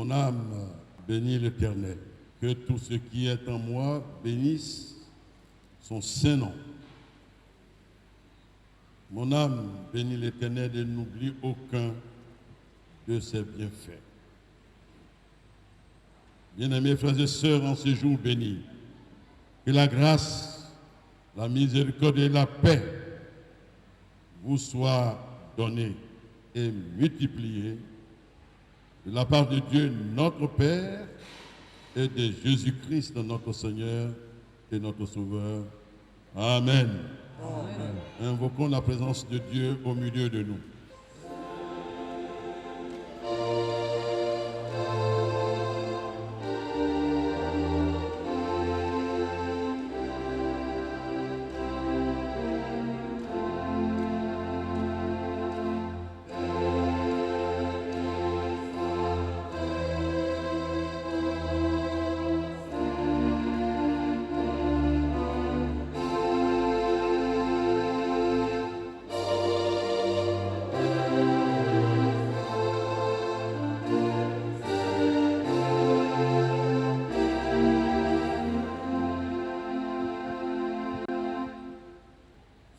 Mon âme bénit l'Éternel. Que tout ce qui est en moi bénisse son saint nom. Mon âme bénit l'Éternel et n'oublie aucun de ses bienfaits. Bien-aimés frères et sœurs, en ce jour béni, que la grâce, la miséricorde et la paix vous soient données et multipliées de la part de Dieu notre Père et de Jésus-Christ notre Seigneur et notre Sauveur. Amen. Amen. Invoquons la présence de Dieu au milieu de nous.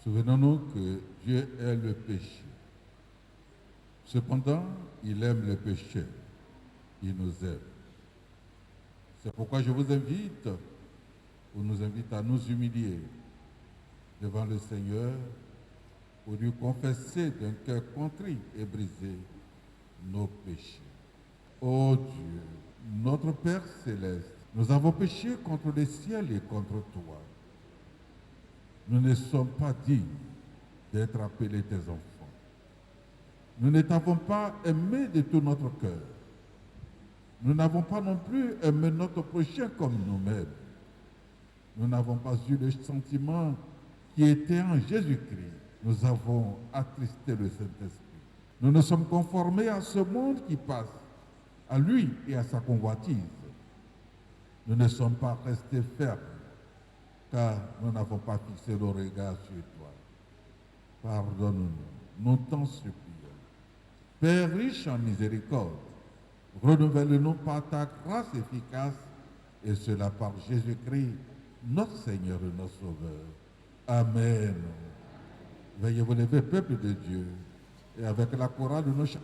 Souvenons-nous que Dieu est le péché. Cependant, il aime le péché. Il nous aime. C'est pourquoi je vous invite, ou nous invite à nous humilier devant le Seigneur pour lui confesser d'un cœur contrit et brisé nos péchés. Ô Dieu, notre Père céleste, nous avons péché contre le ciel et contre toi. Nous ne sommes pas dignes d'être appelés tes enfants. Nous ne t'avons pas aimé de tout notre cœur. Nous n'avons pas non plus aimé notre prochain comme nous-mêmes. Nous n'avons pas eu le sentiment qui était en Jésus-Christ. Nous avons attristé le Saint-Esprit. Nous nous sommes conformés à ce monde qui passe, à lui et à sa convoitise. Nous ne sommes pas restés fermes, car nous n'avons pas fixé nos regards sur toi. Pardonne-nous, nous t'en supplions. Père riche en miséricorde, renouvelle-nous par ta grâce efficace, et cela par Jésus-Christ, notre Seigneur et notre Sauveur. Amen. Veuillez vous lever, peuple de Dieu, et avec la chorale de nos chants,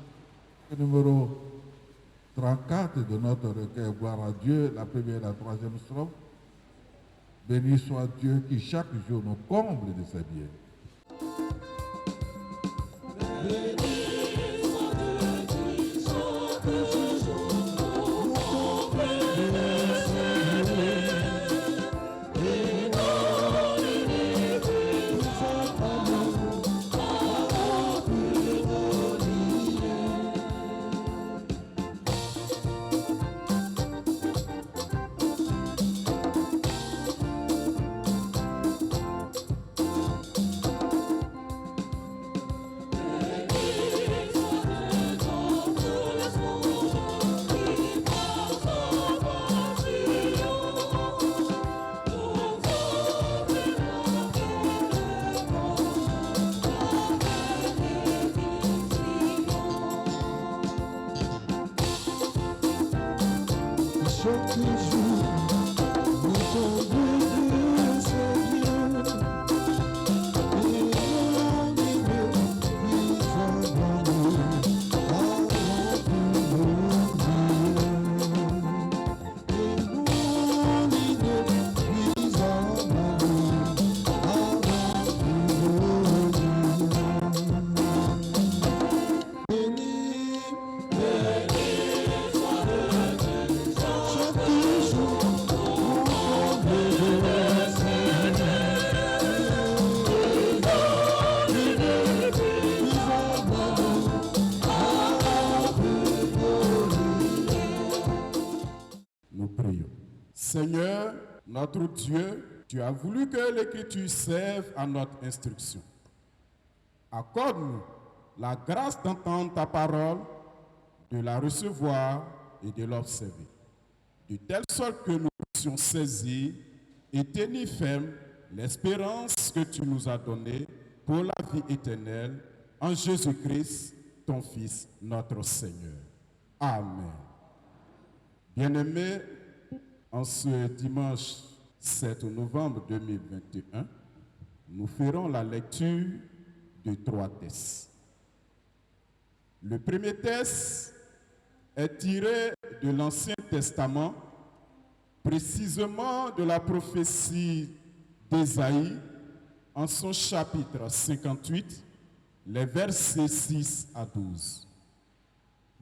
numéro 34 de notre recueil Gloire à Dieu, la première et la troisième strophe. Béni soit Dieu qui chaque jour nous comble de ses biens. Seigneur, notre Dieu, tu as voulu que l'Écriture serve à notre instruction. Accorde-nous la grâce d'entendre ta parole, de la recevoir et de l'observer, de telle sorte que nous puissions saisir et tenir ferme l'espérance que tu nous as donnée pour la vie éternelle en Jésus-Christ, ton Fils, notre Seigneur. Amen. Bien-aimés, en ce dimanche 7 novembre 2021, nous ferons la lecture de 3 textes. Le premier texte est tiré de l'Ancien Testament, précisément de la prophétie d'Ésaïe, en son chapitre 58, les versets 6 à 12.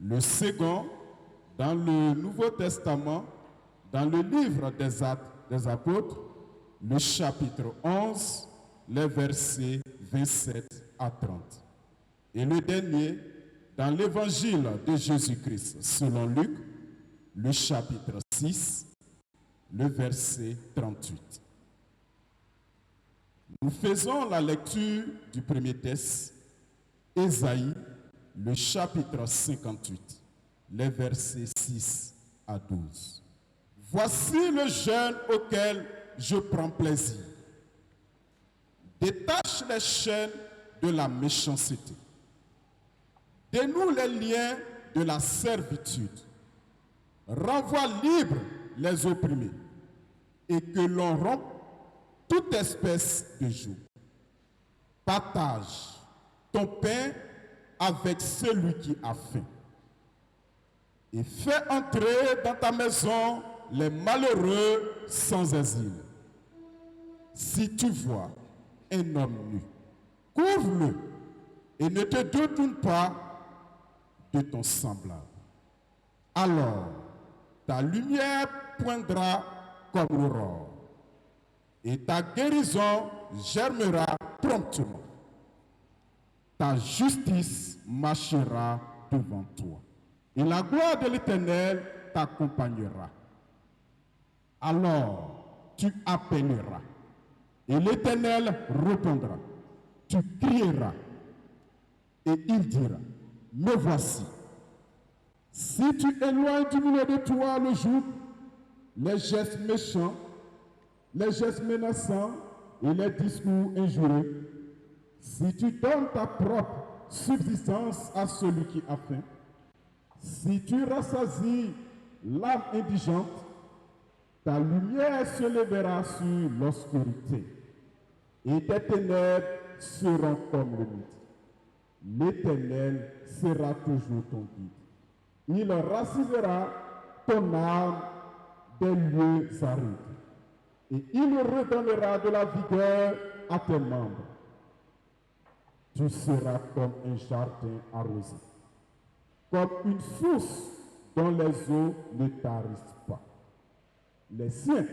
Le second, dans le Nouveau Testament, dans le livre des Actes des Apôtres, le chapitre 11, les versets 27 à 30. Et le dernier, dans l'évangile de Jésus-Christ selon Luc, le chapitre 6, le verset 38. Nous faisons la lecture du premier texte, Ésaïe, le chapitre 58, les versets 6 à 12. Voici le jeûne auquel je prends plaisir. Détache les chaînes de la méchanceté. Dénoue les liens de la servitude. Renvoie libres les opprimés et que l'on rompe toute espèce de joug. Partage ton pain avec celui qui a faim et fais entrer dans ta maison les malheureux sans asile. Si tu vois un homme nu, couvre-le et ne te détourne pas de ton semblable. Alors, ta lumière poindra comme l'aurore et ta guérison germera promptement. Ta justice marchera devant toi et la gloire de l'Éternel t'accompagnera. Alors, tu appelleras et l'Éternel répondra. Tu crieras et il dira, me voici. Si tu éloignes du milieu de toi le joug, les gestes méchants, les gestes menaçants et les discours injurieux, si tu donnes ta propre subsistance à celui qui a faim, si tu rassasies l'âme indigente, ta lumière se lèvera sur l'obscurité et tes ténèbres seront comme le midi. L'Éternel sera toujours ton guide. Il rassasiera ton âme des lieux arides et il redonnera de la vigueur à tes membres. Tu seras comme un jardin arrosé, comme une source dont les eaux ne tarissent pas. Les siens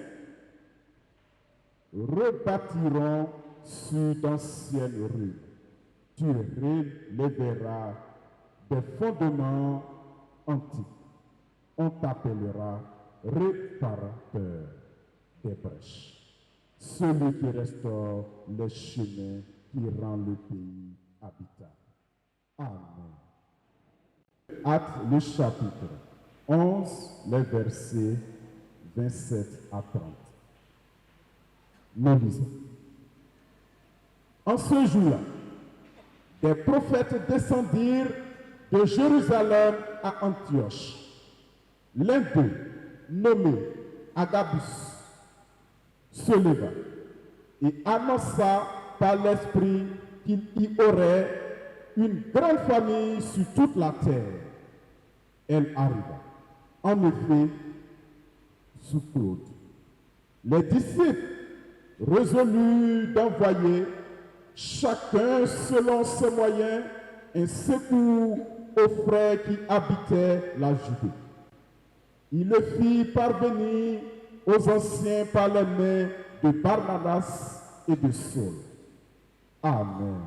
rebâtiront sur d'anciennes ruines. Tu relèveras des fondements antiques. On t'appellera réparateur des brèches, celui qui restaure les chemins, qui rend le pays habitable. Amen. Actes le chapitre 11, les versets 27 à 30. Nous lisons. En ce jour-là, des prophètes descendirent de Jérusalem à Antioche. L'un d'eux, nommé Agabus, se leva et annonça par l'Esprit qu'il y aurait une grande famille sur toute la terre. Elle arriva. En effet, sous Claude. Les disciples résolurent d'envoyer, chacun selon ses moyens, un secours aux frères qui habitaient la Judée. Il le fit parvenir aux anciens par les mains de Barnabas et de Saul. Amen.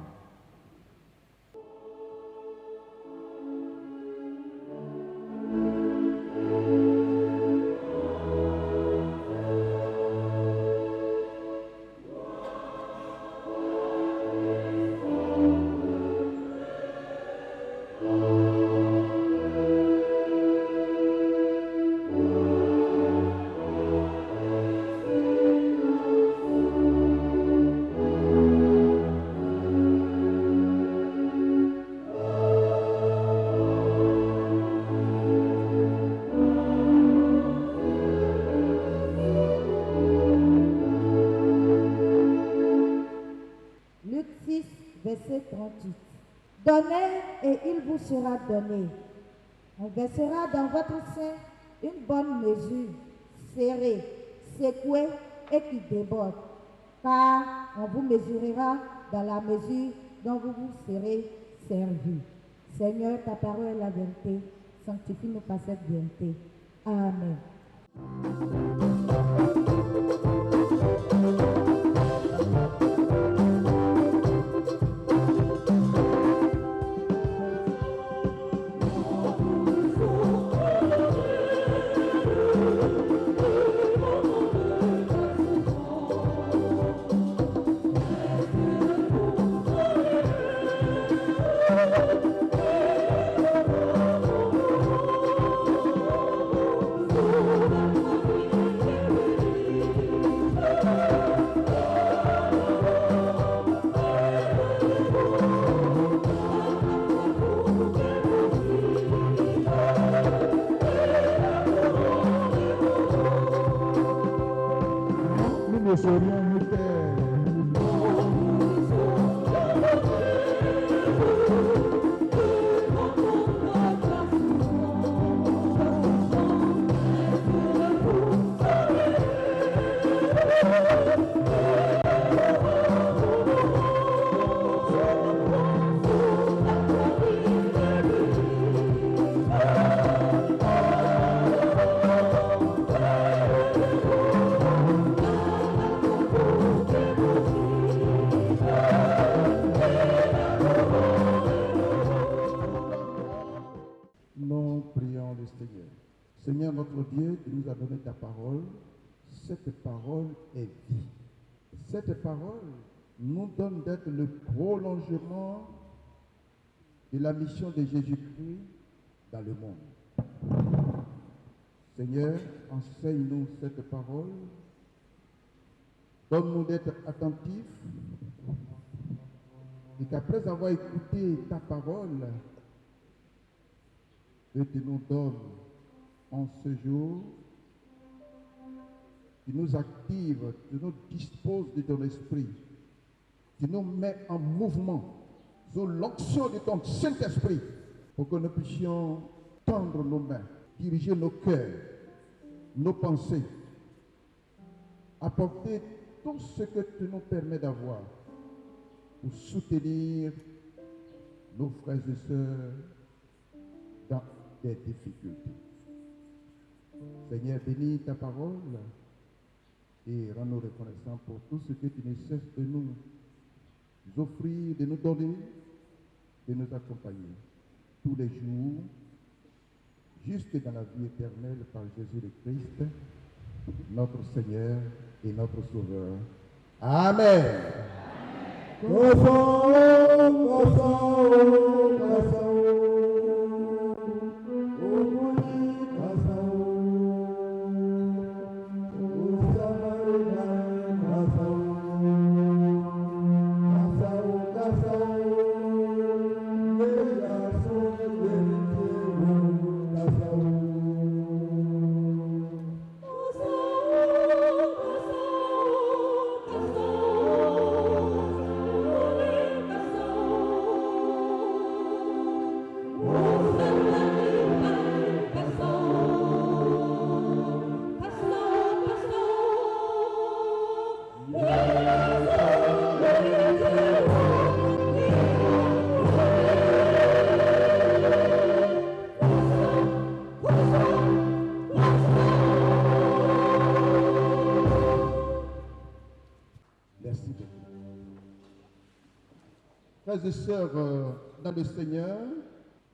Donnez et il vous sera donné. On versera dans votre sein une bonne mesure, serrée, secouée et qui déborde. Car on vous mesurera dans la mesure dont vous vous serez servi. Seigneur, ta parole est la vérité. Sanctifie-nous par cette vérité. Amen. Nous serions nous taire. Nous prions le Seigneur. Seigneur notre Dieu, tu nous as donné ta parole. Cette parole est vie. Cette parole nous donne d'être le prolongement de la mission de Jésus-Christ dans le monde. Seigneur, enseigne-nous cette parole. Donne-nous d'être attentifs et qu'après avoir écouté ta parole, que tu nous donnes en ce jour, tu nous actives, tu nous disposes de ton esprit, tu nous mets en mouvement sous l'onction de ton Saint-Esprit pour que nous puissions tendre nos mains, diriger nos cœurs, nos pensées, apporter tout ce que tu nous permets d'avoir pour soutenir nos frères et sœurs dans des difficultés. Seigneur, bénis ta parole et rends-nous reconnaissants pour tout ce que tu ne cesses de nous offrir, de nous donner, de nous accompagner tous les jours, jusque dans la vie éternelle par Jésus le Christ, notre Seigneur et notre Sauveur. Amen. Frères et sœurs dans le Seigneur,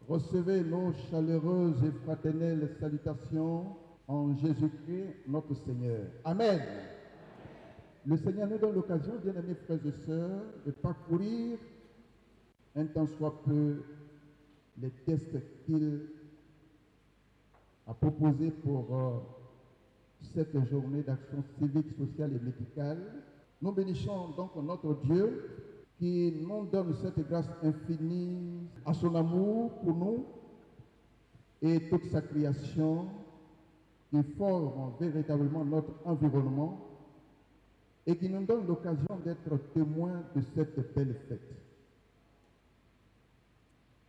recevez nos chaleureuses et fraternelles salutations en Jésus-Christ, notre Seigneur. Amen. Le Seigneur nous donne l'occasion, bien-aimés frères et sœurs, de parcourir un tant soit peu les textes qu'il a proposés pour cette journée d'action civique, sociale et médicale. Nous bénissons donc notre Dieu qui nous donne cette grâce infinie à son amour pour nous et toute sa création qui forme véritablement notre environnement et qui nous donne l'occasion d'être témoins de cette belle fête.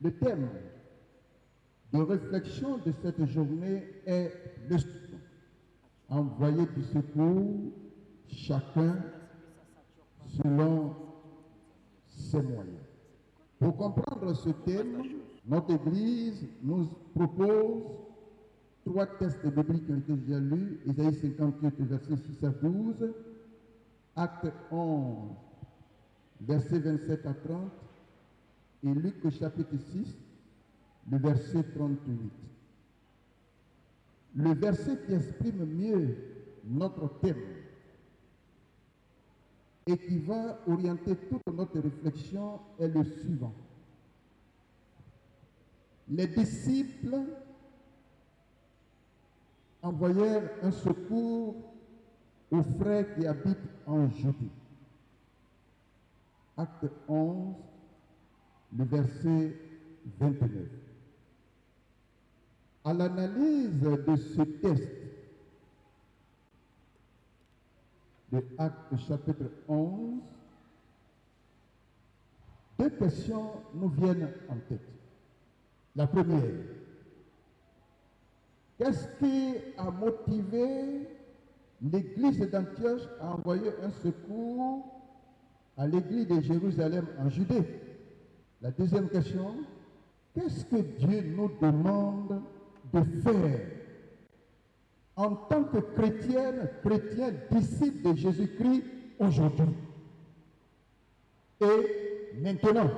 Le thème de réflexion de cette journée est le suivant. Envoyer du secours, chacun selon ses moyens. Pour comprendre ce thème, notre Église nous propose 3 textes bibliques qui ont été déjà lus, Isaïe 58, versets 6 à 12, Acte 11, versets 27 à 30, et Luc chapitre 6, le verset 38. Le verset qui exprime mieux notre thème et qui va orienter toute notre réflexion est le suivant. Les disciples envoyèrent un secours aux frères qui habitent en Judée. Acte 11, le verset 29. À l'analyse de ce texte de Acte chapitre 11, 2 questions nous viennent en tête. La première, qu'est-ce qui a motivé l'église d'Antioche à envoyer un secours à l'église de Jérusalem en Judée? La deuxième question, qu'est-ce que Dieu nous demande de faire en tant que chrétiens, disciples de Jésus-Christ aujourd'hui? Et maintenant,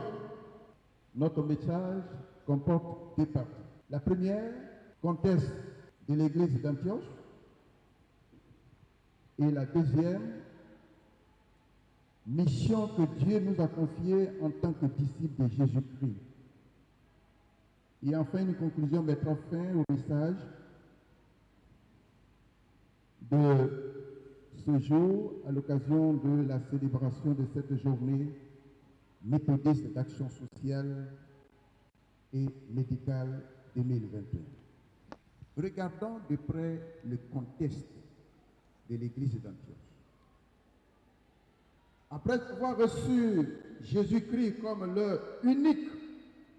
notre message comporte 2 parties. La première, contexte de l'église d'Antioche. Et la deuxième, mission que Dieu nous a confiée en tant que disciples de Jésus-Christ. Et enfin, une conclusion mettra fin au message de ce jour à l'occasion de la célébration de cette journée méthodiste d'action sociale et médicale 2021. Regardons de près le contexte de l'église d'Antioche. Après avoir reçu Jésus-Christ comme leur unique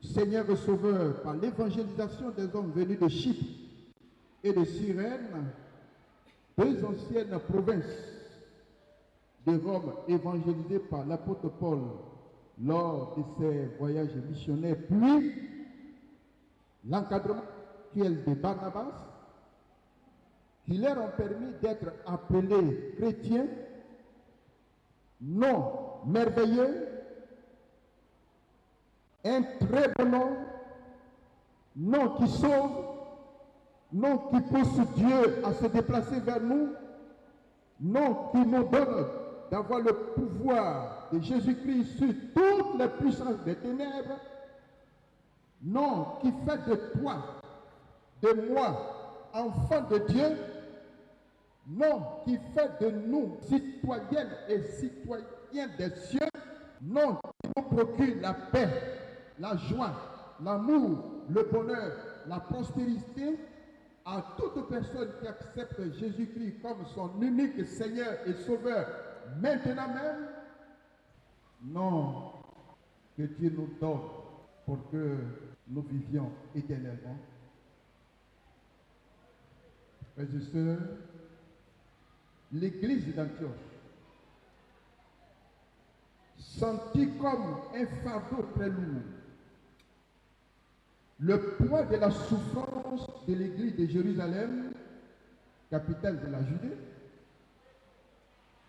Seigneur et Sauveur par l'évangélisation des hommes venus de Chypre et de Cyrène, 2 anciennes provinces de Rome évangélisées par l'apôtre Paul lors de ses voyages missionnaires, puis l'encadrement de Barnabas, qui leur ont permis d'être appelés chrétiens, nom merveilleux, un très bon nom qui sauve, nom qui pousse Dieu à se déplacer vers nous, nom qui nous donne d'avoir le pouvoir de Jésus-Christ sur toutes les puissances des ténèbres, nom qui fait de toi, de moi, enfant de Dieu, nom qui fait de nous citoyennes et citoyens des cieux, nom qui nous procure la paix, la joie, l'amour, le bonheur, la prospérité à toute personne qui accepte Jésus-Christ comme son unique Seigneur et Sauveur, maintenant même, non, que Dieu nous donne pour que nous vivions éternellement. Frères et sœurs, l'église d'Antioche, sentie comme un fardeau très lourd, le poids de la souffrance de l'église de Jérusalem, capitale de la Judée,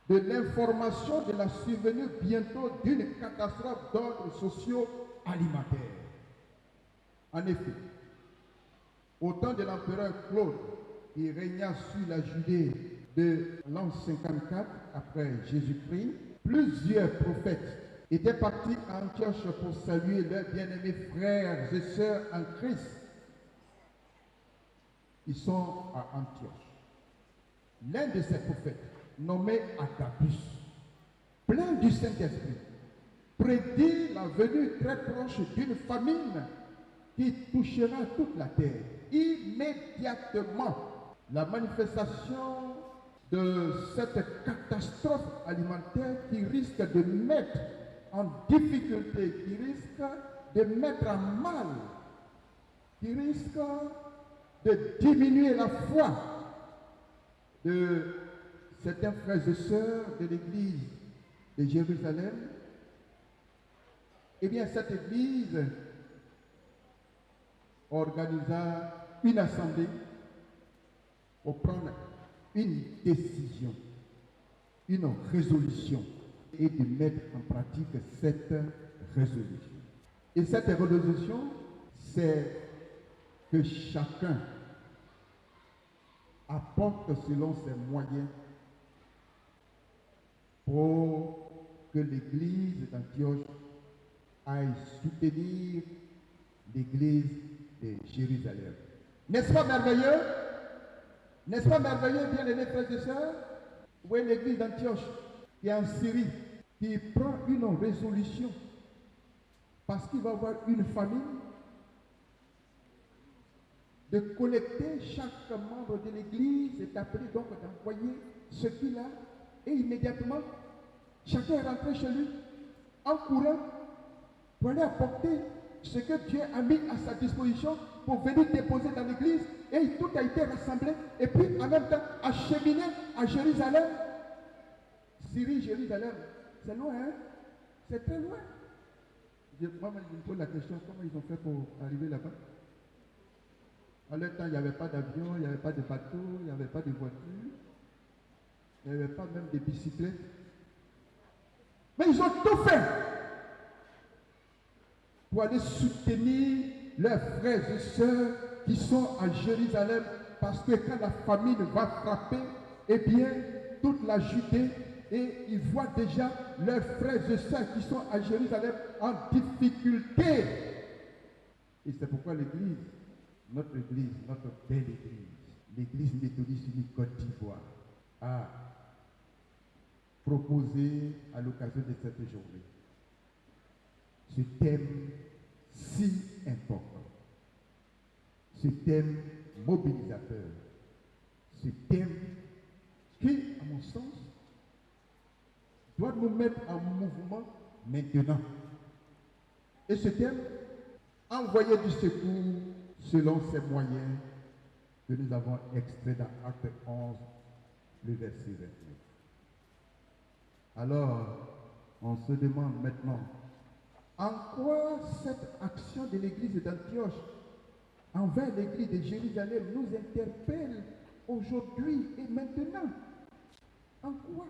de l'information de la survenue bientôt d'une catastrophe d'ordre socio-alimentaire. En effet, au temps de l'empereur Claude, qui régna sur la Judée de l'an 54 après Jésus-Christ, plusieurs prophètes étaient partis à Antioche pour saluer leurs bien-aimés frères et sœurs en Christ. Ils sont à Antioche. L'un de ces prophètes, nommé Agabus, plein du Saint-Esprit, prédit la venue très proche d'une famine qui touchera toute la terre. Immédiatement, la manifestation de cette catastrophe alimentaire qui risque de mettre en difficulté, qui risque de mettre à mal, qui risque de diminuer la foi de certains frères et sœurs de l'église de Jérusalem, eh bien cette église organisa une assemblée pour prendre une décision, une résolution et de mettre en pratique cette résolution. Et cette résolution, c'est que chacun apporte selon ses moyens pour que l'église d'Antioche aille soutenir l'église de Jérusalem. N'est-ce pas merveilleux? N'est-ce pas merveilleux, bien-aimés frères et sœurs? Où est l'église d'Antioche qui est en Syrie, qui prend une résolution parce qu'il va y avoir une famine, de collecter chaque membre de l'église est appelé donc d'envoyer ce qu'il a, et immédiatement chacun est rentré chez lui en courant pour aller apporter ce que Dieu a mis à sa disposition pour venir déposer dans l'église, et tout a été rassemblé et puis en même temps acheminé à Jérusalem. Syrie, Jérusalem, c'est loin, hein? C'est très loin. Moi, je me pose la question, comment ils ont fait pour arriver là-bas? À leur temps, il n'y avait pas d'avion, il n'y avait pas de bateau, il n'y avait pas de voiture, il n'y avait pas même de bicyclettes. Mais ils ont tout fait pour aller soutenir leurs frères et sœurs qui sont à Jérusalem, parce que quand la famine va frapper, eh bien, toute la Judée, et ils voient déjà leurs frères et sœurs qui sont à Jérusalem en difficulté. Et c'est pourquoi l'église, notre belle église, l'église méthodiste unique Côte d'Ivoire, a proposé à l'occasion de cette journée ce thème si important, ce thème mobilisateur, ce thème qui, à mon sens, doit nous mettre en mouvement maintenant. Et ce thème, envoyer du secours selon ses moyens, que nous avons extrait dans Acte 11, le verset 29. Alors, on se demande maintenant, en quoi cette action de l'église d'Antioche envers l'église de Jérusalem nous interpelle aujourd'hui et maintenant? En quoi?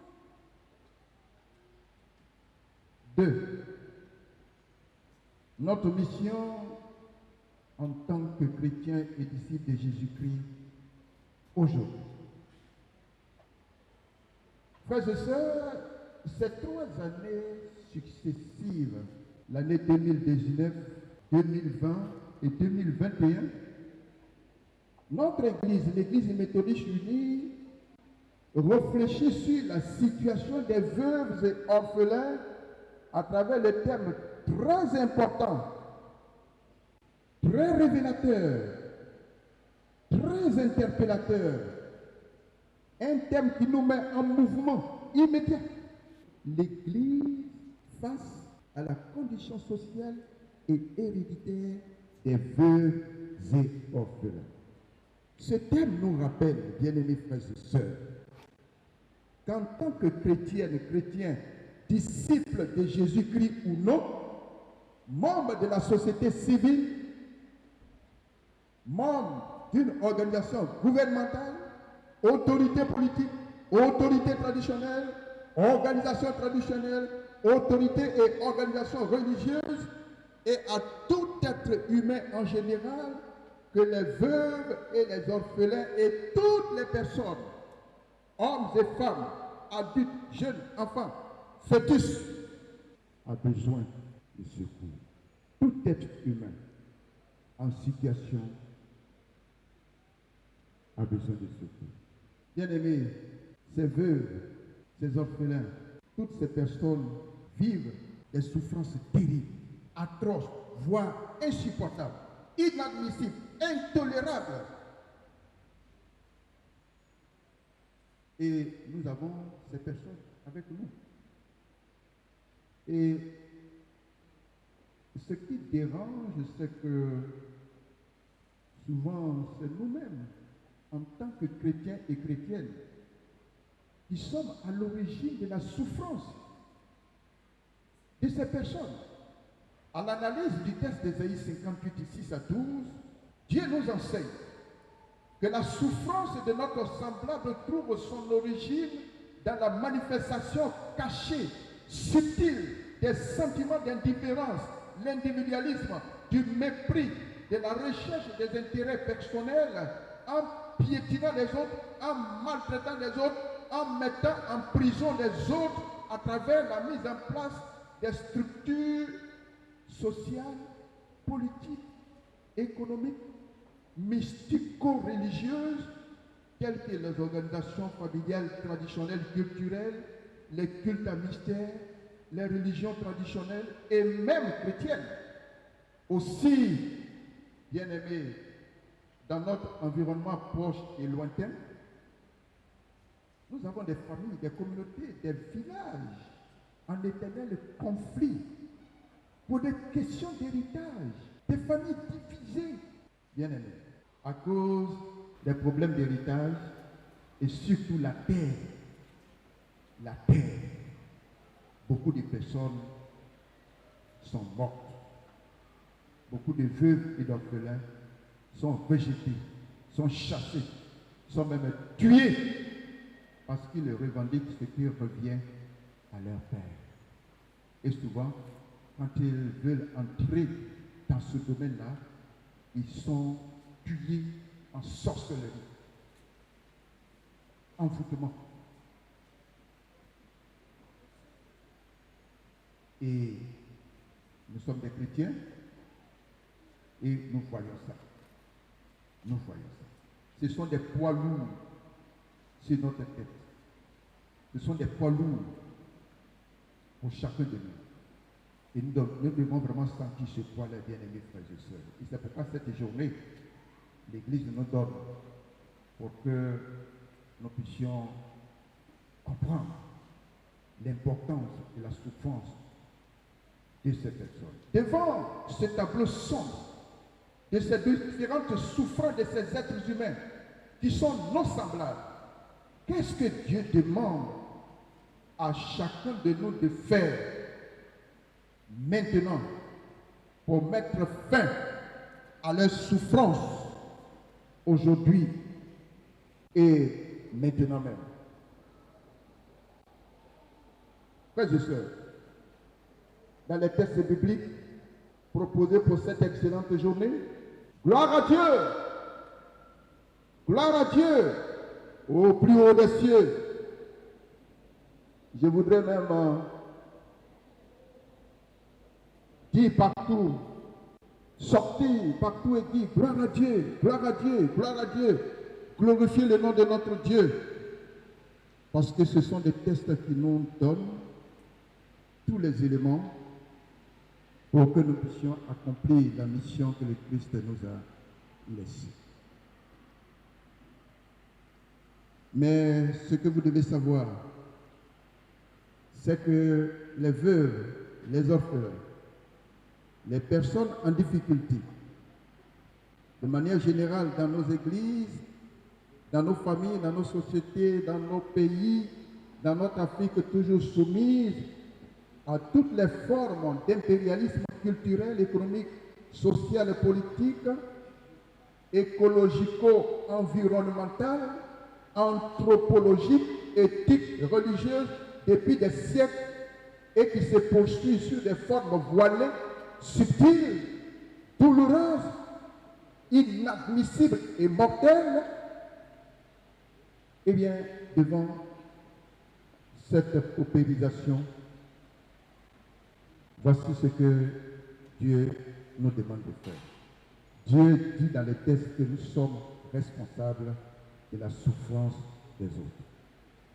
2. Notre mission en tant que chrétiens et disciples de Jésus-Christ aujourd'hui. Frères et sœurs, ces 3 années successives, l'année 2019, 2020 et 2021, notre Église, l'Église méthodiste unie, réfléchit sur la situation des veuves et orphelins à travers le terme très important, très révélateur, très interpellateur, un thème qui nous met en mouvement immédiat. L'Église face à la condition sociale et héréditaire des veuves et orphelins. Ce thème nous rappelle, bien-aimés frères et sœurs, qu'en tant que chrétiennes et chrétiens, disciples de Jésus-Christ ou non, membres de la société civile, membres d'une organisation gouvernementale, autorité politique, autorité traditionnelle, organisation traditionnelle, autorité et organisation religieuse, et à tout être humain en général, que les veuves et les orphelins et toutes les personnes, hommes et femmes, adultes, jeunes, enfants, fœtus, a besoin de secours. Tout être humain en situation a besoin de secours. Bien-aimés, ces veuves, ces orphelins, toutes ces personnes vivent des souffrances terribles, atroces, voire insupportables, inadmissibles, intolérables. Et nous avons ces personnes avec nous. Et Ce qui dérange, c'est que souvent, c'est nous-mêmes, en tant que chrétiens et chrétiennes, qui sommes à l'origine de la souffrance de ces personnes. À l'analyse du texte d'Ésaïe 58, 6 à 12, Dieu nous enseigne que la souffrance de notre semblable trouve son origine dans la manifestation cachée, subtile des sentiments d'indifférence, l'individualisme, du mépris, de la recherche des intérêts personnels, en piétinant les autres, en maltraitant les autres, en mettant en prison les autres à travers la mise en place des structures sociales, politiques, économiques, mystico-religieuses, telles que les organisations familiales traditionnelles culturelles, les cultes à mystère, les religions traditionnelles et même chrétiennes. Aussi, bien aimés, dans notre environnement proche et lointain, nous avons des familles, des communautés, des villages en éternel conflit pour des questions d'héritage, des familles divisées, bien aimés, à cause des problèmes d'héritage et surtout la terre. La terre. Beaucoup de personnes sont mortes. Beaucoup de veuves et d'orphelins sont rejetés, sont chassés, sont même tués parce qu'ils revendiquent ce qui revient à leur père. Et souvent, quand ils veulent entrer dans ce domaine-là, ils sont tués en sorcellerie, envoûtement. Et nous sommes des chrétiens et nous voyons ça. Nous voyons ça. Ce sont des poids lourds sur notre tête. Ce sont des poids lourds pour chacun de nous. Et nous devons vraiment sentir ce poids-là, bien-aimés frères et sœurs. Et c'est pourquoi cette journée, l'Église nous donne pour que nous puissions comprendre l'importance et la souffrance de ces personnes. Devant ce tableau sombre de ces différentes souffrances de ces êtres humains qui sont non semblables, qu'est-ce que Dieu demande à chacun de nous de faire maintenant pour mettre fin à leurs souffrances aujourd'hui et maintenant même? Frères et sœurs, dans les textes bibliques proposés pour cette excellente journée, gloire à Dieu, au plus haut des cieux. Je voudrais même dire partout, sortir partout et dire gloire à Dieu, gloire à Dieu, gloire à Dieu, glorifier le nom de notre Dieu, parce que ce sont des textes qui nous donnent tous les éléments pour que nous puissions accomplir la mission que le Christ nous a laissée. Mais ce que vous devez savoir, c'est que les veuves, les orphelins, les personnes en difficulté, de manière générale dans nos églises, dans nos familles, dans nos sociétés, dans nos pays, dans notre Afrique toujours soumise à toutes les formes d'impérialisme culturel, économique, social et politique, écologico-environnemental, anthropologique, éthique, religieuse, depuis des siècles et qui se poursuit sur des formes voilées, subtiles, douloureuses, inadmissibles et mortelles. Eh bien, devant cette paupérisation, voici ce que Dieu nous demande de faire. Dieu dit dans les textes que nous sommes responsables de la souffrance des autres.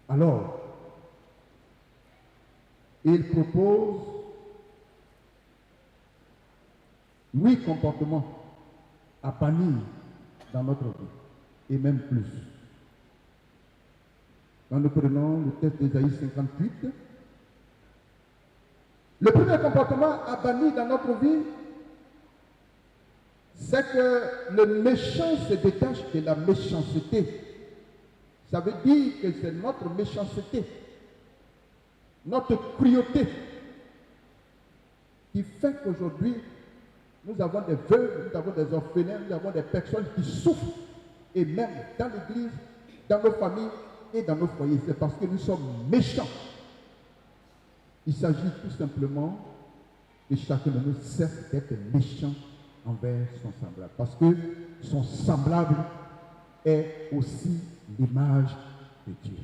Alors, il propose 8 comportements à bannir dans notre vie, et même plus. Quand nous prenons le texte d'Ésaïe 58, le premier comportement à bannir dans notre vie, c'est que le méchant se détache de la méchanceté. Ça veut dire que c'est notre méchanceté, notre cruauté, qui fait qu'aujourd'hui, nous avons des veuves, nous avons des orphelins, nous avons des personnes qui souffrent, et même dans l'église, dans nos familles et dans nos foyers. C'est parce que nous sommes méchants. Il s'agit tout simplement que chacun de nous cesse d'être méchant envers son semblable. Parce que son semblable est aussi l'image de Dieu.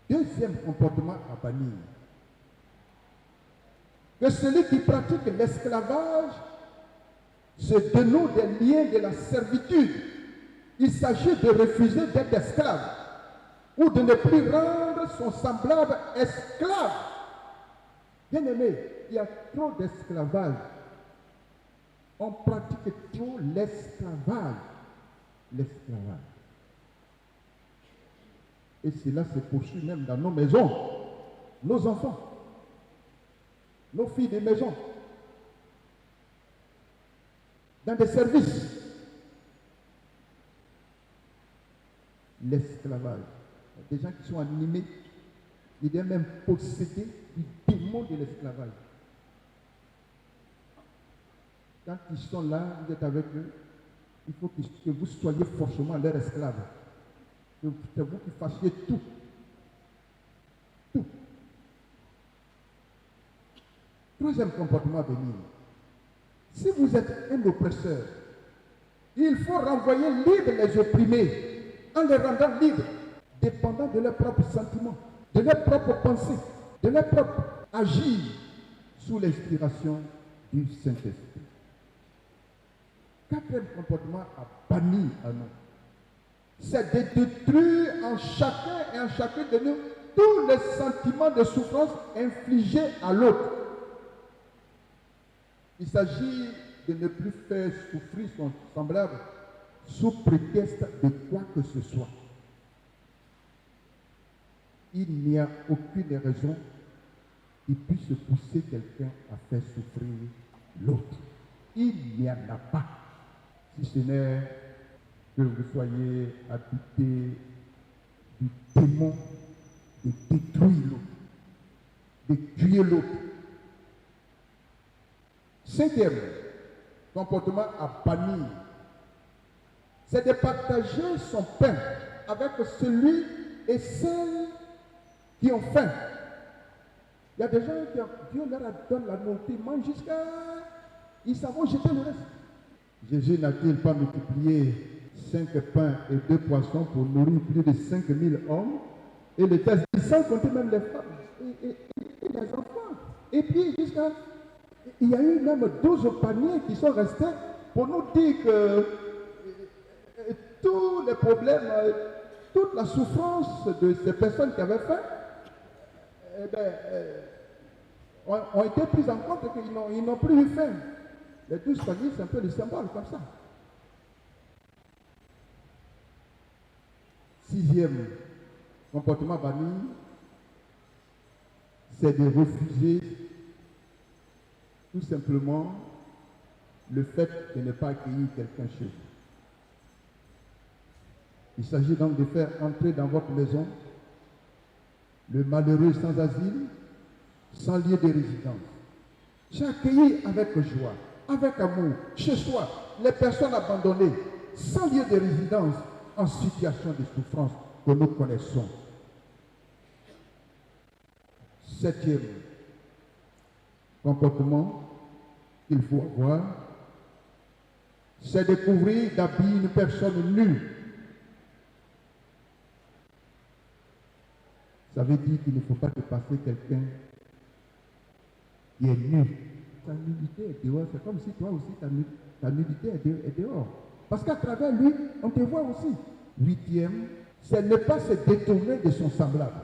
Deuxième comportement à bannir. Que celui qui pratique l'esclavage se dénoue des liens de la servitude. Il s'agit de refuser d'être esclave ou de ne plus rendre son semblable esclave. Bien aimé, il y a trop d'esclavage. On pratique trop l'esclavage. L'esclavage. Et cela se poursuit même dans nos maisons, nos enfants, nos filles de maison, dans des services. L'esclavage. Des gens qui sont animés, il est même possédé du démon de l'esclavage. Quand ils sont là, vous êtes avec eux, il faut que vous soyez forcément leur esclave. C'est vous qui fassiez tout. Tout. Troisième comportement béni. Si vous êtes un oppresseur, il faut renvoyer libre les opprimés en les rendant libres, dépendant de leurs propres sentiments, de leurs propres pensées, de leur propre agir sous l'inspiration du Saint-Esprit. Quatrième comportement à bannir à nous, c'est de détruire en chacun et en chacune de nous tous les sentiments de souffrance infligés à l'autre. Il s'agit de ne plus faire souffrir son semblable sous prétexte de quoi que ce soit. Il n'y a aucune raison qui puisse pousser quelqu'un à faire souffrir l'autre. Il n'y en a pas. Si ce n'est que vous soyez habité du démon de détruire l'autre, de tuer l'autre. Cinquième comportement à bannir, c'est de partager son pain avec celui et celle qui ont faim. Il y a des gens qui Dieu leur donne la nourriture, ils mangent jusqu'à... Ils savent jeter le reste. Jésus n'a-t-il pas multiplié 5 pains et 2 poissons pour nourrir plus de 5000 hommes? Et le texte dit sans compter même les femmes et les enfants. Et puis jusqu'à... Il y a eu même 12 paniers qui sont restés pour nous dire que tous les problèmes, toute la souffrance de ces personnes qui avaient faim, ont été prises en compte et qu'ils n'ont plus eu faim. Les 12 paniers, c'est un peu le symbole comme ça. Sixième comportement banni, c'est de refuser tout simplement le fait de ne pas accueillir quelqu'un chez vous. Il s'agit donc de faire entrer dans votre maison le malheureux sans asile, sans lieu de résidence. J'ai accueilli avec joie, avec amour, chez soi, les personnes abandonnées, sans lieu de résidence, en situation de souffrance que nous connaissons. Septième comportement qu'il faut avoir, c'est de couvrir d'habits une personne nue. Ça veut dire qu'il ne faut pas dépasser quelqu'un qui est nu. Ta nudité est dehors, c'est comme si toi aussi ta nudité est dehors. Parce qu'à travers lui, on te voit aussi. Huitième, c'est ne pas se détourner de son semblable.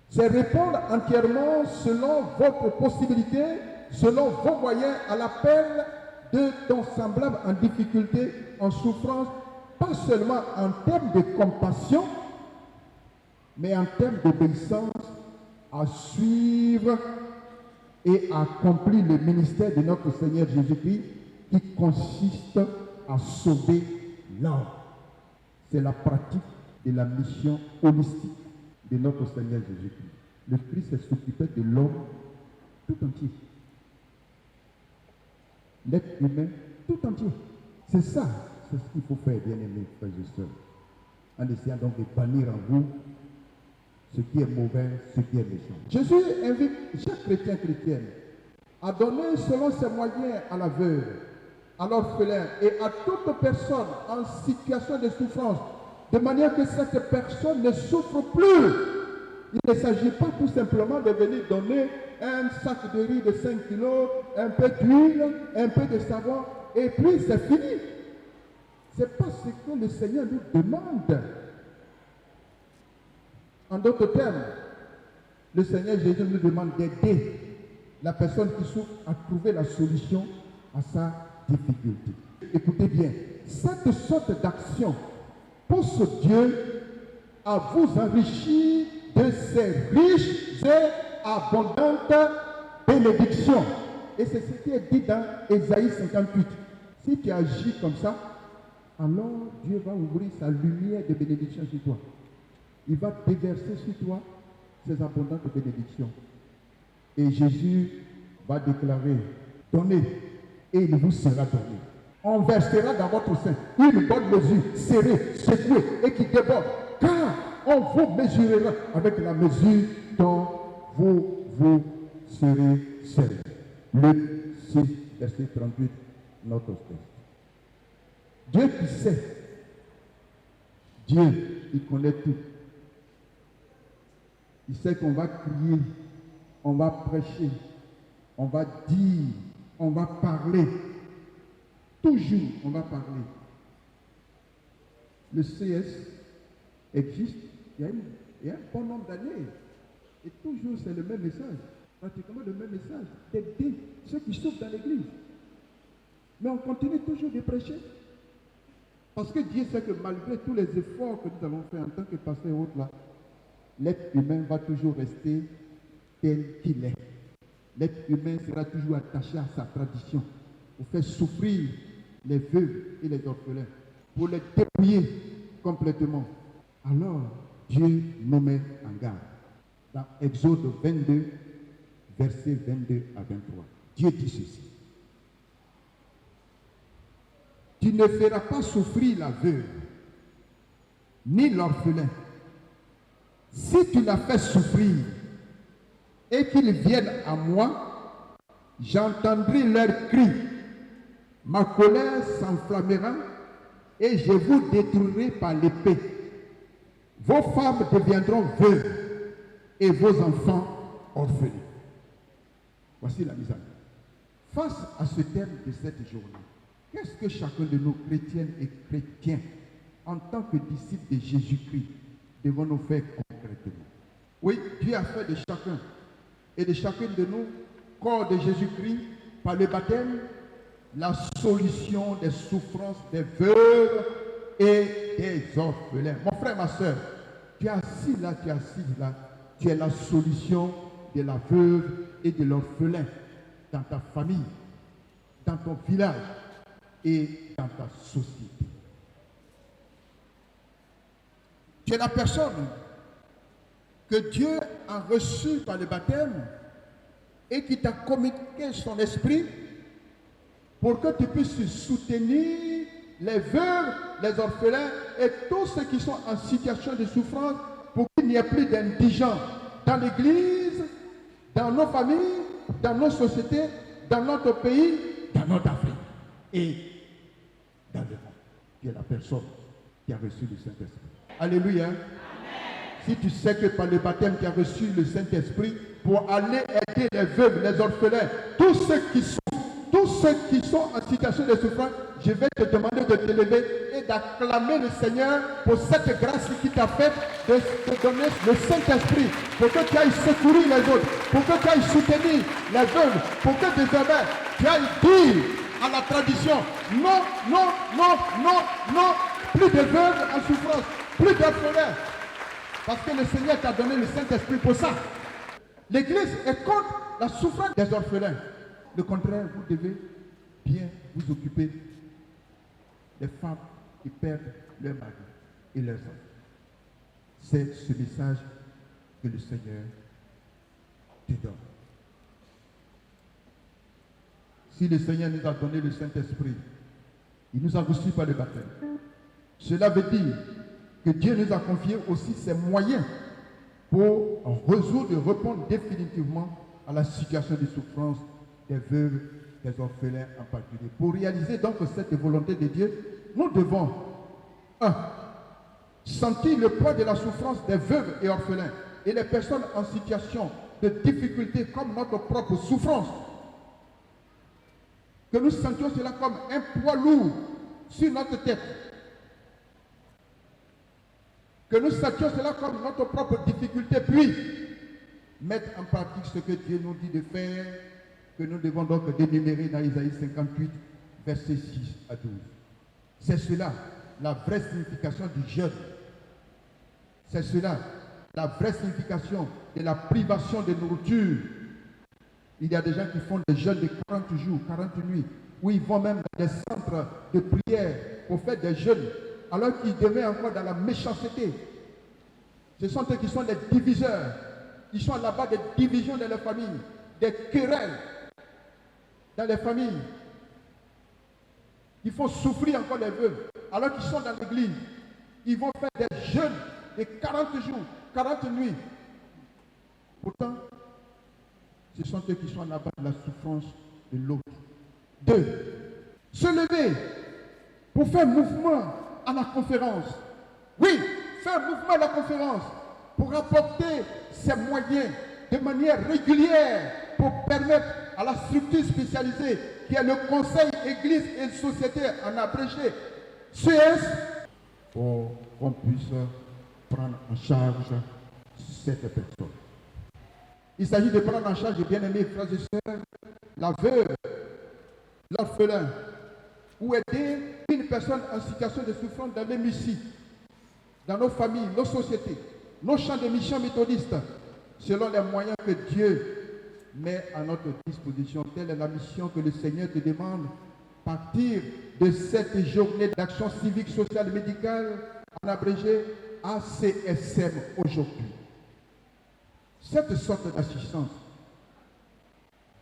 C'est répondre entièrement selon votre possibilité, selon vos moyens à l'appel de ton semblable en difficulté, en souffrance, pas seulement en termes de compassion, mais en termes d'obéissance, à suivre et accompli le ministère de notre Seigneur Jésus-Christ qui consiste à sauver l'homme. C'est la pratique de la mission holistique de notre Seigneur Jésus-Christ. Le Christ s'occupait de l'homme tout entier. L'être humain tout entier. C'est ça, c'est ce qu'il faut faire, bien-aimés frères et sœurs. En essayant donc de bannir en vous ce qui est mauvais, ce qui est méchant. Jésus invite chaque chrétien, chrétienne à donner selon ses moyens à l'aveugle, à l'orphelin et à toute personne en situation de souffrance, de manière que cette personne ne souffre plus. Il ne s'agit pas tout simplement de venir donner un sac de riz de 5 kilos, un peu d'huile, un peu de savon, et puis c'est fini. Ce n'est pas ce que le Seigneur nous demande. En d'autres termes, le Seigneur Jésus nous demande d'aider la personne qui souffre à trouver la solution à sa difficulté. Écoutez bien, cette sorte d'action pousse Dieu à vous enrichir de ses riches et abondantes bénédictions. Et c'est ce qui est dit dans Ésaïe 58. Si tu agis comme ça, alors Dieu va ouvrir sa lumière de bénédiction sur toi. Il va déverser sur toi ses abondantes bénédictions. Et Jésus va déclarer, donnez, et il vous sera donné. On versera dans votre sein une bonne mesure, serrée, secouée et qui déborde. Car on vous mesurera avec la mesure dont vous serez serré. Luc 6, verset 38, notre texte. Dieu qui sait, Dieu, il connaît tout. Il sait qu'on va crier, on va prêcher, on va dire, on va parler. Toujours, on va parler. Le CS existe il y a un bon nombre d'années. Et toujours, c'est le même message. Pratiquement le même message. D'aider ceux qui souffrent dans l'église. Mais on continue toujours de prêcher. Parce que Dieu sait que malgré tous les efforts que nous avons faits en tant que pasteur et autres là, l'être humain va toujours rester tel qu'il est. L'être humain sera toujours attaché à sa tradition, pour faire souffrir les veuves et les orphelins, pour les dépouiller complètement. Alors, Dieu nous met en garde. Dans Exode 22, versets 22 à 23, Dieu dit ceci. Tu ne feras pas souffrir la veuve, ni l'orphelin. Si tu l'as fait souffrir et qu'ils viennent à moi, j'entendrai leurs cris. Ma colère s'enflammera et je vous détruirai par l'épée. Vos femmes deviendront veuves et vos enfants orphelins. Voici la mise en œuvre. Face à ce thème de cette journée, qu'est-ce que chacun de nous, chrétiennes et chrétiens, en tant que disciples de Jésus-Christ, devons-nous faire concrètement? Oui, Dieu a fait de chacun et de chacune de nous, corps de Jésus-Christ, par le baptême, la solution des souffrances des veuves et des orphelins. Mon frère, ma soeur, tu es assis là, tu es assise là, tu es la solution de la veuve et de l'orphelin dans ta famille, dans ton village et dans ta société. Tu es la personne que Dieu a reçue par le baptême et qui t'a communiqué son esprit pour que tu puisses soutenir les veuves, les orphelins et tous ceux qui sont en situation de souffrance pour qu'il n'y ait plus d'indigents dans l'église, dans nos familles, dans nos sociétés, dans notre pays, dans notre Afrique et dans le monde. Tu es la personne qui a reçu le Saint-Esprit. Alléluia. Amen. Si tu sais que par le baptême tu as reçu le Saint-Esprit pour aller aider les veuves, les orphelins, tous ceux qui sont en situation de souffrance, je vais te demander de te lever et d'acclamer le Seigneur pour cette grâce qui t'a fait de te donner le Saint-Esprit, pour que tu ailles secourir les autres, pour que tu ailles soutenir les veuves, pour que désormais tu ailles dire à la tradition, non, non, non, non, non, plus de veuves en souffrance, plus d'orphelins, parce que le Seigneur t'a donné le Saint-Esprit pour ça. L'Église est contre la souffrance des orphelins. Le contraire, vous devez bien vous occuper des femmes qui perdent leur mari et leurs enfants. C'est ce message que le Seigneur te donne. Si le Seigneur nous a donné le Saint-Esprit, il nous a reçus par le baptême. Cela veut dire que Dieu nous a confié aussi ses moyens pour résoudre et répondre définitivement à la situation de souffrance des veuves, des orphelins en particulier. Pour réaliser donc cette volonté de Dieu, nous devons 1. Sentir le poids de la souffrance des veuves et orphelins et les personnes en situation de difficulté comme notre propre souffrance. Que nous sentions cela comme un poids lourd sur notre tête. Que nous sentions cela comme notre propre difficulté, puis mettre en pratique ce que Dieu nous dit de faire, que nous devons donc dénumérer dans Isaïe 58, versets 6 à 12. C'est cela, la vraie signification du jeûne. C'est cela, la vraie signification de la privation de nourriture. Il y a des gens qui font des jeûnes de 40 jours, 40 nuits, où ils vont même dans des centres de prière pour faire des jeûnes, alors qu'ils demeurent encore dans la méchanceté. Ce sont eux qui sont les diviseurs. Ils sont là-bas des divisions dans les familles, des querelles dans les familles, qui font souffrir encore les veuves, alors qu'ils sont dans l'église. Ils vont faire des jeûnes de 40 jours, 40 nuits. Pourtant, ce sont eux qui sont là-bas de la souffrance de l'autre. 2. Se lever pour faire mouvement à la conférence. Oui, faire mouvement à la conférence pour apporter ses moyens de manière régulière pour permettre à la structure spécialisée qui est le Conseil Église et Société en abrégé CS pour qu'on puisse prendre en charge cette personne. Il s'agit de prendre en charge, bien-aimés frères et sœurs, la veuve, l'orphelin, ou aider une personne en situation de souffrance dans l'hémicycle, dans nos familles, nos sociétés, nos champs de mission méthodistes, selon les moyens que Dieu met à notre disposition. Telle est la mission que le Seigneur te demande à partir de cette journée d'action civique, sociale et médicale, en abrégé ACSM aujourd'hui. Cette sorte d'assistance,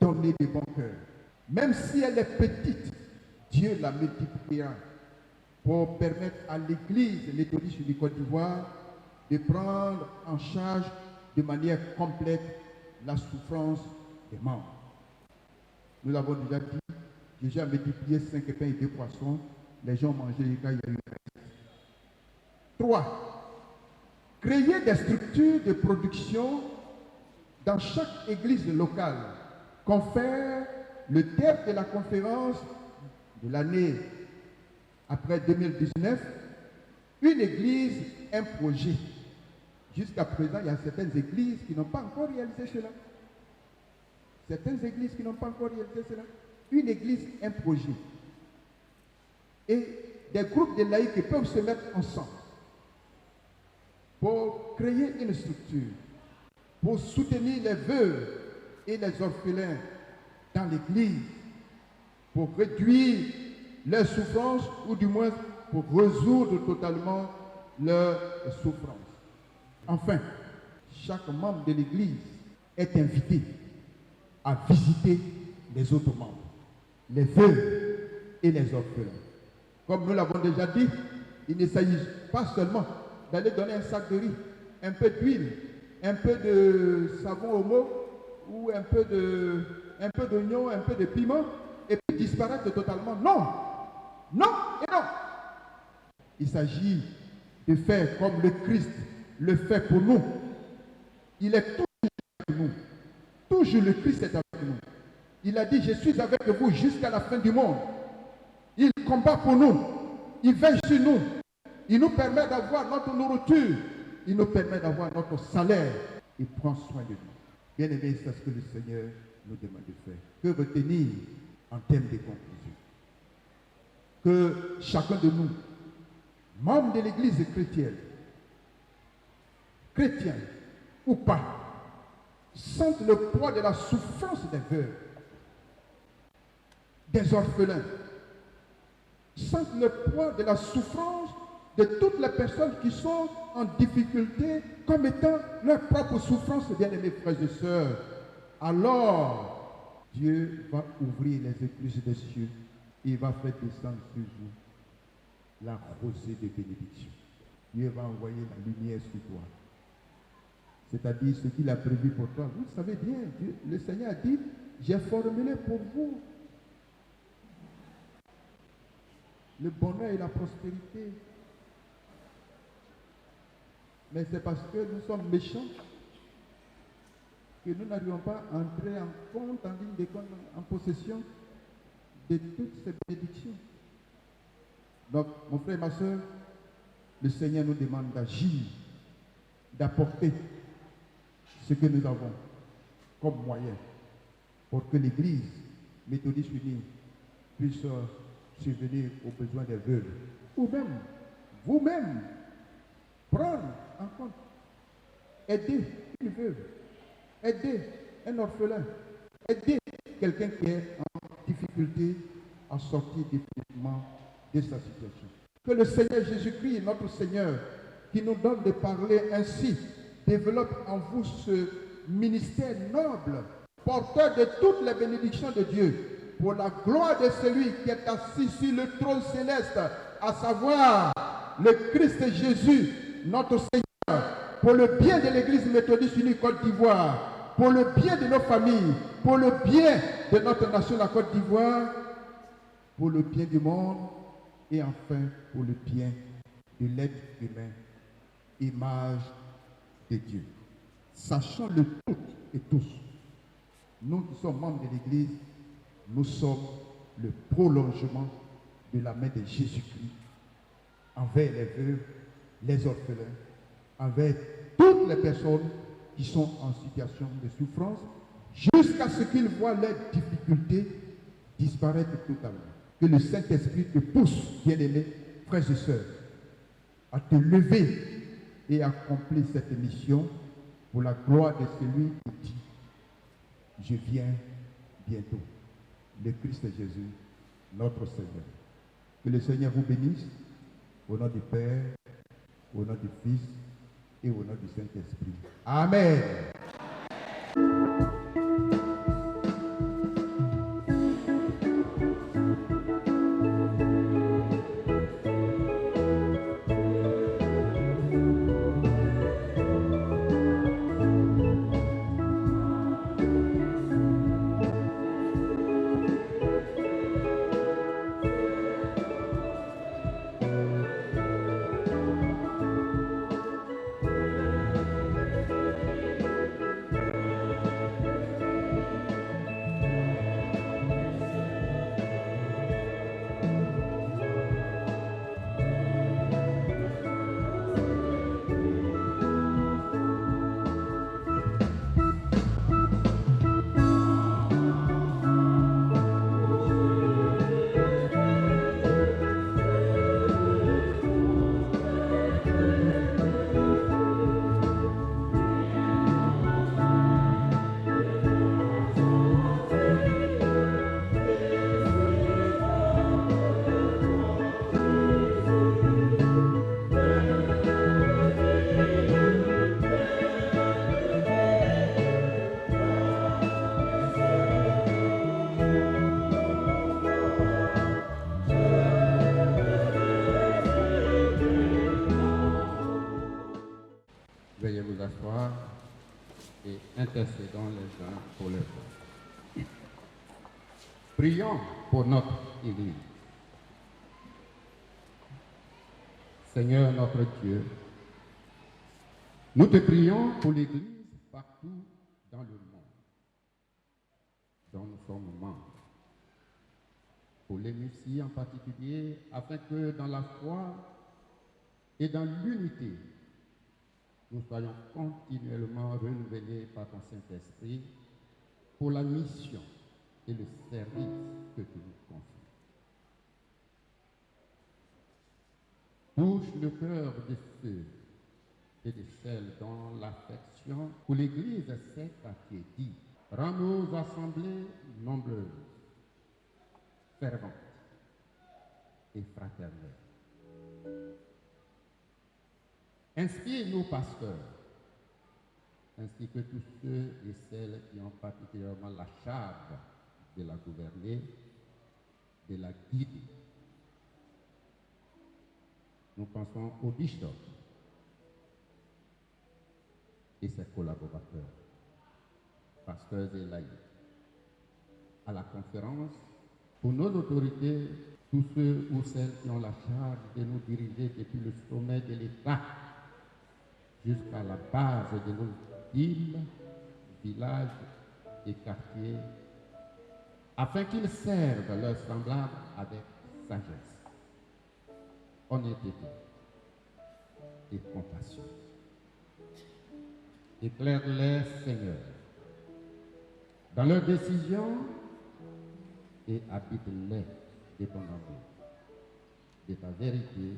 donnée de bon cœur, même si elle est petite, Dieu la multipliera pour permettre à l'Église méthodiste du Côte d'Ivoire de prendre en charge de manière complète la souffrance des membres. Nous l'avons déjà dit, Jésus a multiplié 5 pains et 2 poissons, les gens mangeaient et quand il y a eu un reste. 3. Créer des structures de production dans chaque église locale, confère le terme de la conférence de l'année après 2019, une église, un projet. Jusqu'à présent, il y a certaines églises qui n'ont pas encore réalisé cela. Certaines églises qui n'ont pas encore réalisé cela. Une église, un projet. Et des groupes de laïcs qui peuvent se mettre ensemble pour créer une structure, pour soutenir les veuves et les orphelins dans l'église, pour réduire leurs souffrances ou du moins pour résoudre totalement leurs souffrances. Enfin, chaque membre de l'église est invité à visiter les autres membres, les veuves et les orphelins. Comme nous l'avons déjà dit, il ne s'agit pas seulement d'aller donner un sac de riz, un peu d'huile, un peu de savon homo ou un peu d'oignon, un peu de piment et puis disparaître totalement. Non, non et non. Il s'agit de faire comme le Christ le fait pour nous. Il est toujours avec nous. Toujours le Christ est avec nous. Il a dit, je suis avec vous jusqu'à la fin du monde. Il combat pour nous. Il veille sur nous. Il nous permet d'avoir notre nourriture. Il nous permet d'avoir notre salaire. Il prend soin de nous. Bien aimé, c'est ce que le Seigneur nous demande de faire. Que retenir en termes de conclusion? Que chacun de nous, membres de l'Église chrétienne, chrétien ou pas, sentent le poids de la souffrance des veuves, des orphelins, sentent le poids de la souffrance de toutes les personnes qui sont en difficulté comme étant leur propre souffrance, bien-aimés frères et sœurs. Alors, Dieu va ouvrir les écluses des cieux et il va faire descendre sur vous la rosée de bénédiction. Dieu va envoyer la lumière sur toi. C'est-à-dire ce qu'il a prévu pour toi. Vous le savez bien, Dieu, le Seigneur a dit, j'ai formulé pour vous le bonheur et la prospérité. Mais c'est parce que nous sommes méchants que nous n'arrivons pas à entrer en compte, en ligne de compte, en possession de toutes ces bénédictions. Donc, mon frère et ma soeur, le Seigneur nous demande d'agir, d'apporter ce que nous avons comme moyen pour que l'Église méthodiste unie puisse subvenir aux besoins des veuves. Ou même, vous-même, prendre en compte, aider une veuve, aider un orphelin, aider quelqu'un qui est en difficulté à sortir définitivement de sa situation. Que le Seigneur Jésus-Christ, notre Seigneur, qui nous donne de parler ainsi, développe en vous ce ministère noble, porteur de toutes les bénédictions de Dieu, pour la gloire de celui qui est assis sur le trône céleste, à savoir le Christ Jésus, notre Seigneur, pour le bien de l'Église méthodiste unie Côte d'Ivoire, pour le bien de nos familles, pour le bien de notre nation, la Côte d'Ivoire, pour le bien du monde, et enfin pour le bien de l'être humain, image de Dieu. Sachons-le toutes et tous, nous qui sommes membres de l'Église, nous sommes le prolongement de la main de Jésus-Christ envers les veuves, les orphelins, envers toutes les personnes qui sont en situation de souffrance, jusqu'à ce qu'ils voient leurs difficultés disparaître totalement. Que le Saint-Esprit te pousse, bien-aimés, frères et sœurs, à te lever et accomplir cette mission pour la gloire de celui qui dit « Je viens bientôt ». Le Christ Jésus, notre Seigneur. Que le Seigneur vous bénisse, au nom du Père, au nom du Fils et au nom du Saint-Esprit. Amen. Veuillez vous asseoir et intercédons les uns pour les autres. Prions pour notre Église. Seigneur notre Dieu, nous te prions pour l'Église partout dans le monde, dont nous sommes membres. Pour l'Église en particulier, afin que dans la foi et dans l'unité, nous soyons continuellement renouvelés par ton Saint-Esprit pour la mission et le service que tu nous confies. Touche le cœur de ceux et de celles dont l'affection pour l'Église s'est attiédie. Rends nos assemblées nombreuses, ferventes et fraternelles. Inspire nos pasteurs, ainsi que tous ceux et celles qui ont particulièrement la charge de la gouverner, de la guider. Nous pensons au bishop et ses collaborateurs, pasteurs et laïcs, à la conférence, pour nos autorités, tous ceux ou celles qui ont la charge de nous diriger depuis le sommet de l'État jusqu'à la base de nos villes, villages et quartiers, afin qu'ils servent leurs semblables avec sagesse, honnêteté et compassion. Éclaire-les, Seigneur, dans leurs décisions et habite-les de ton amour, de ta vérité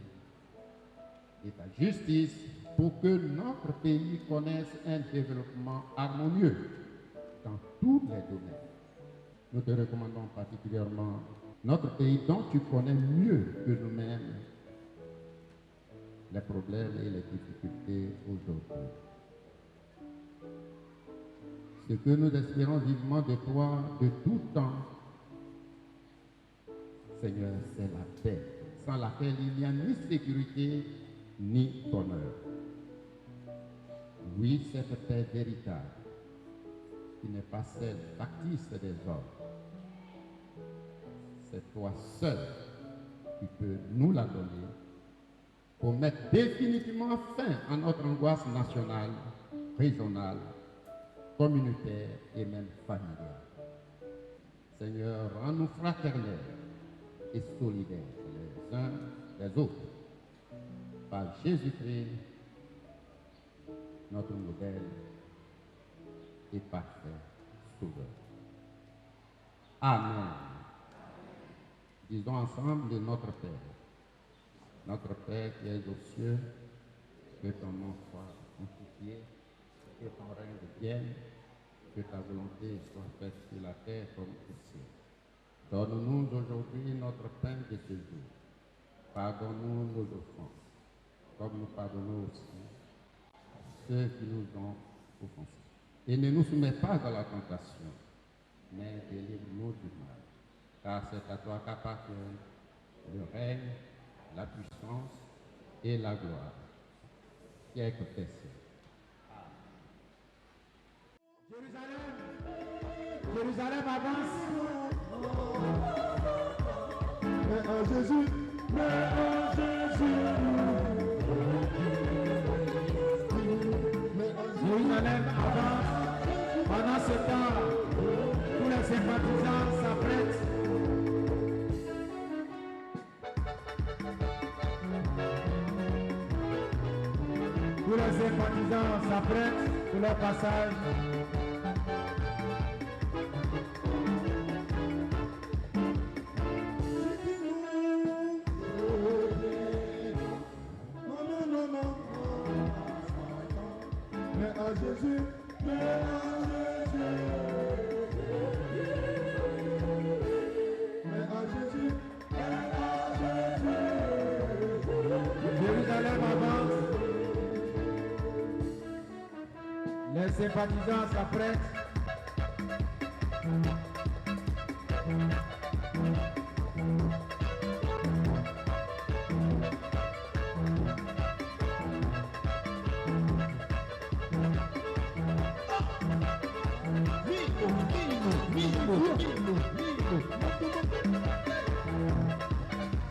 et ta justice pour que notre pays connaisse un développement harmonieux dans tous les domaines. Nous te recommandons particulièrement notre pays dont tu connais mieux que nous-mêmes les problèmes et les difficultés aujourd'hui. Ce que nous espérons vivement de toi de tout temps, Seigneur, c'est la paix, sans laquelle il n'y a ni sécurité ni bonheur. Oui, cette paix véritable, qui n'est pas celle factice des hommes. C'est toi seul qui peux nous la donner pour mettre définitivement fin à notre angoisse nationale, régionale, communautaire et même familiale. Seigneur, rends-nous fraternels et solidaires les uns les autres par Jésus-Christ, notre modèle et parfait sauveur. Amen. Disons ensemble de notre Père. Notre Père qui es aux cieux, que ton nom soit sanctifié, que ton règne vienne, que ta volonté soit faite sur la terre comme au ciel. Donne-nous aujourd'hui notre pain de ce jour. Pardonne-nous nos offenses, comme nous pardonnons aussi ceux qui nous ont offensés. Et ne nous soumets pas à la tentation, mais délivre-nous du mal. Car c'est à toi qu'appartiennent le règne, la puissance et la gloire. Siècle des siècles. Jérusalem avance. Mais en Jésus, Jérusalem avance. Pendant ce temps, tous les sympathisants s'apprêtent. Tous les sympathisants s'apprêtent pour leur passage. Les sympathisants s'apprêtent.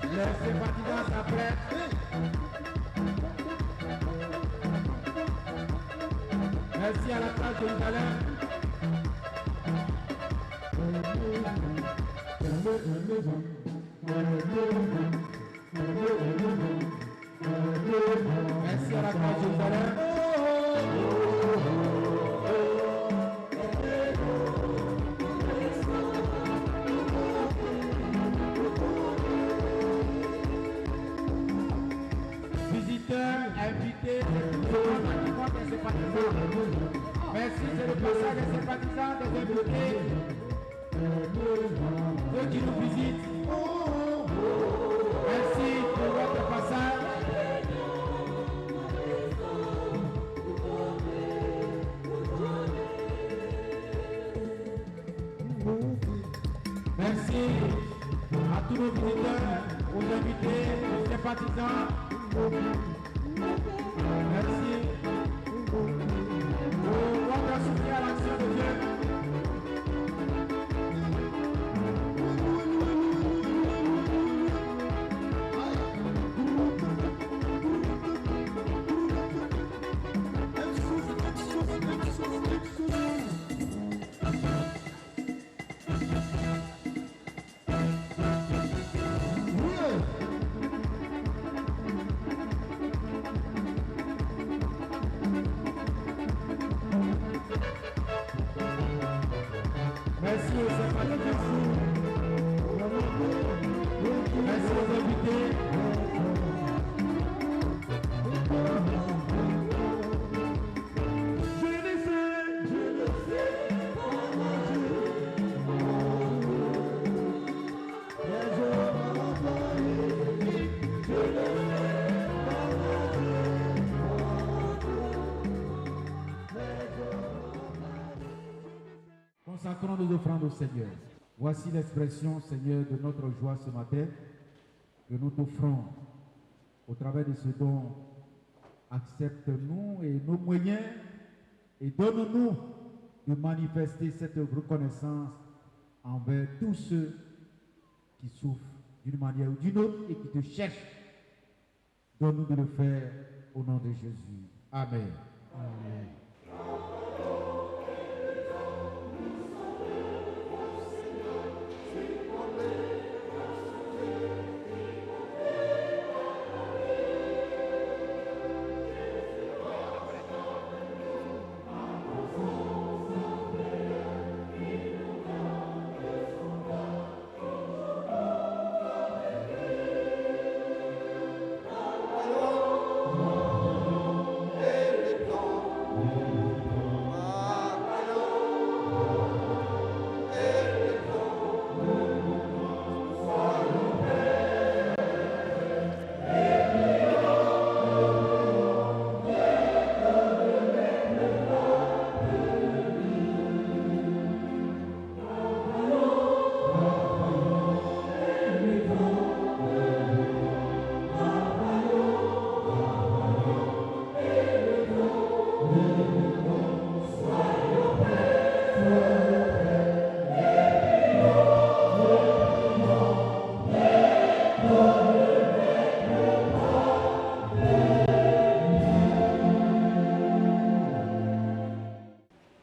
Les sympathisants s'apprêtent. Merci à la place de Jérusalem. Merci à la place de Jérusalem. Visiteurs, invités, c'est tout le monde qui compte des sympathisants. Merci, c'est le passage des sympathisants, des invités, ceux qui nous visitent. Merci pour votre passage. Merci à tous nos visiteurs, aux invités, aux sympathisants. Merci pour votre soutien à l'action de Dieu. Merci aux sympathisants. Merci aux invités. Consacrons nos offrandes au Seigneur. Voici l'expression, Seigneur, de notre joie ce matin, que nous t'offrons au travers de ce don. Accepte-nous et nos moyens et donne-nous de manifester cette reconnaissance envers tous ceux qui souffrent d'une manière ou d'une autre et qui te cherchent. Donne-nous de le faire au nom de Jésus. Amen. Amen.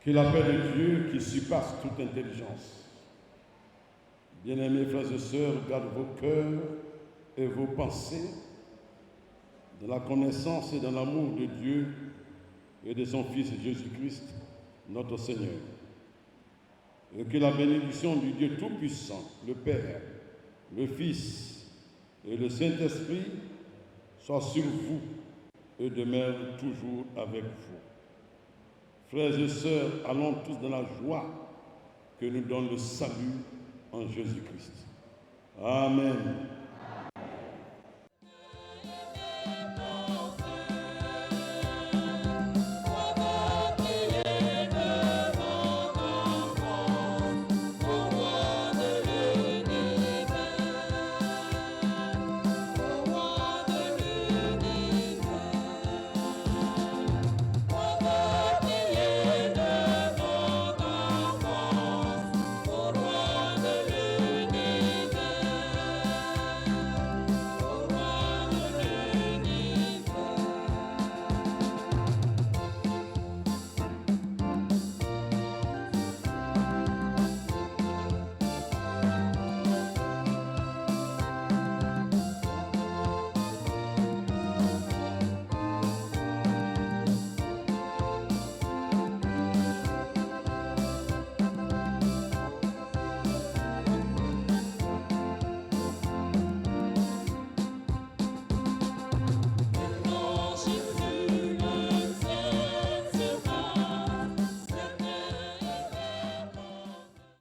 Que la paix de Dieu qui surpasse toute intelligence, bien-aimés frères et sœurs, garde vos cœurs et vos pensées dans la connaissance et dans l'amour de Dieu et de son Fils Jésus-Christ, notre Seigneur. Et que la bénédiction du Dieu Tout-Puissant, le Père, le Fils et le Saint-Esprit soit sur vous et demeure toujours avec vous. Frères et sœurs, allons tous dans la joie que nous donne le salut en Jésus-Christ. Amen.